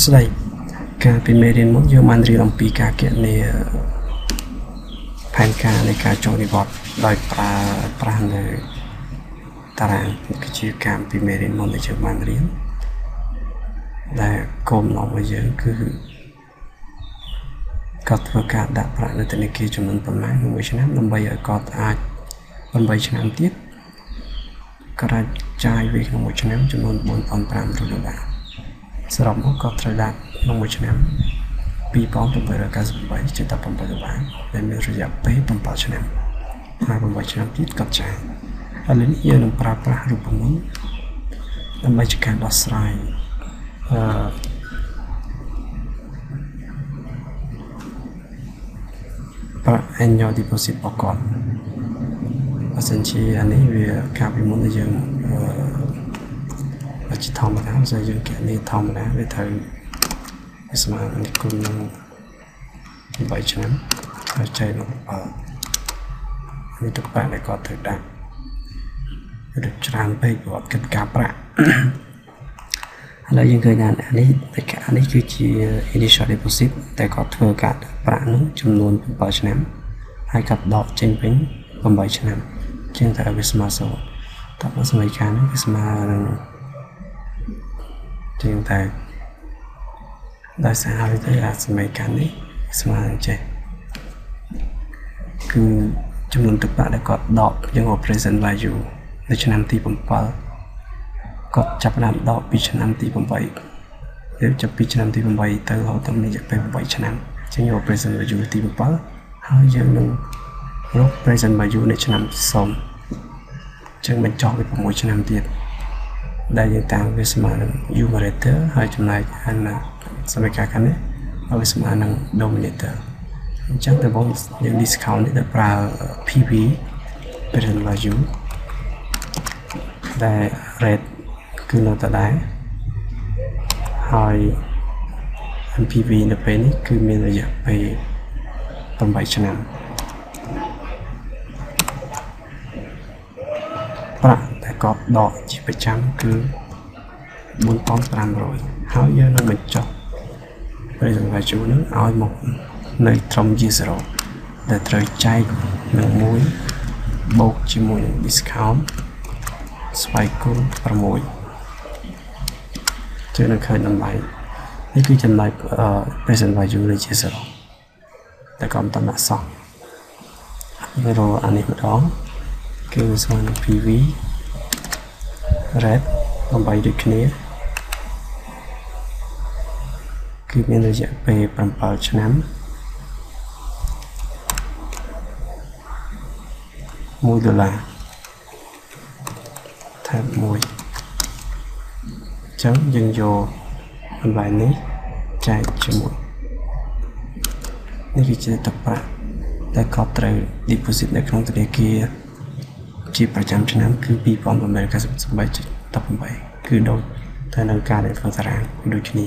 ស្ដីការពីមេរៀនមុនយើងបានរៀនអំពីការគណនាផែនការនៃការចុះនិវត្តន៍ដោយប្រើប្រាស់នៅតារាងគឺជាការពីមេរៀនមុនដែលយើងបានរៀនដែលគោលបំណងរបស់យើងគឺគាត់ធ្វើការដាក់ប្រាក់នៅធនាគារចំនួនប៉ុន្មានក្នុងមួយឆ្នាំដើម្បីឲ្យគាត់អាច8ឆ្នាំទៀតគាត់អាចចាយវាក្នុងមួយឆ្នាំចំនួន$4,500 សរុបមកគាត់ត្រូវដាក់ក្នុងមួយឆ្នាំ$2,898.18 ដែលមានរយៈពេល7ឆ្នាំហើយ8ឆ្នាំទៀតគាត់ចាយឥឡូវនេះយើងនឹងប្រើប្រាស់រូបមន្តដើម្បីជាការដោះស្រាយប្រាក់ annual deposit របស់គាត់បើសិនជាអានេះវាការពីមុនដែលយើងជាធម្មតាဆိုយើងគណនាធម្មតាវាត្រូវស្មើនឹងគុណនឹង8ឆ្នាំហើយចែកនឹងនេះទឹកប្រាក់ដែលគាត់ត្រូវដាក់វាច្រើនពេកគាត់គិតការប្រាក់ឥឡូវយើងឃើញថាអានេះគឺជា initial deposit តែគាត់ធ្វើការដាក់ប្រាក់នោះចំនួន7ឆ្នាំហើយគាត់ដកចេញវិញ8ឆ្នាំជាងតែវាស្មើ0តើបើសមីការនេះវាស្មើនឹងជាងតែដោយសារហើយទៅអាសមីការនេះស្មើនឹងចេះគឺចំនួនទឹកប្រាក់ដែលគាត់ដកយើងហៅ present value នៅឆ្នាំទី7គាត់ចាប់ផ្ដើមដកពីឆ្នាំទី8វាចាប់ពីឆ្នាំទី8ទៅរហូតដល់រយៈពេល8ឆ្នាំអញ្ចឹងយក present value ទី7ហើយយើងនឹងរក present value នៅឆ្នាំ0អញ្ចឹងបញ្ចុះវា6ឆ្នាំទៀតដែលយើងតាមវាស្មើនឹង numerator ហើយចំណែកអានសមីការខាងនេះវាស្មើនឹង denominator អញ្ចឹងដំបូងយើង discount នេះដោយប្រើ PV present value ដែល rate គឺនៅដដែលហើយ NPV នៅពេលនេះគឺមានរយៈពេល8ឆ្នាំប្រាក់ដែលគាត់ដកជាប្រចាំគឺ$4,500ហើយយើងនឹងបញ្ចុះ present value នឹងឲ្យមកនៅត្រឹម year 0ដែលត្រូវចែកនឹង1បូកជាមួយនឹង discount ស្វ័យគុណ6ជឿនឹងឃើញតម្លៃនេះគឺចំណែក present value នៃ year 0តែក៏មិនតាន់ដាក់សោះយើងរកអានេះម្ដងគឺស្មើនឹង PV rate 8ដូចគ្នាគឺមានរយៈពេល7ឆ្នាំ$1ថែម1អញ្ចឹងយើងយកតម្លៃនេះចែកជាមួយនេះគឺជាទឹកប្រាក់ដែលគាត់ត្រូវ deposit នៅក្នុងធនាគារជាប្រចាំឆ្នាំគឺ$2,898.18គឺដូចទៅនឹងការដែលធ្វើតារាងដូចគ្នា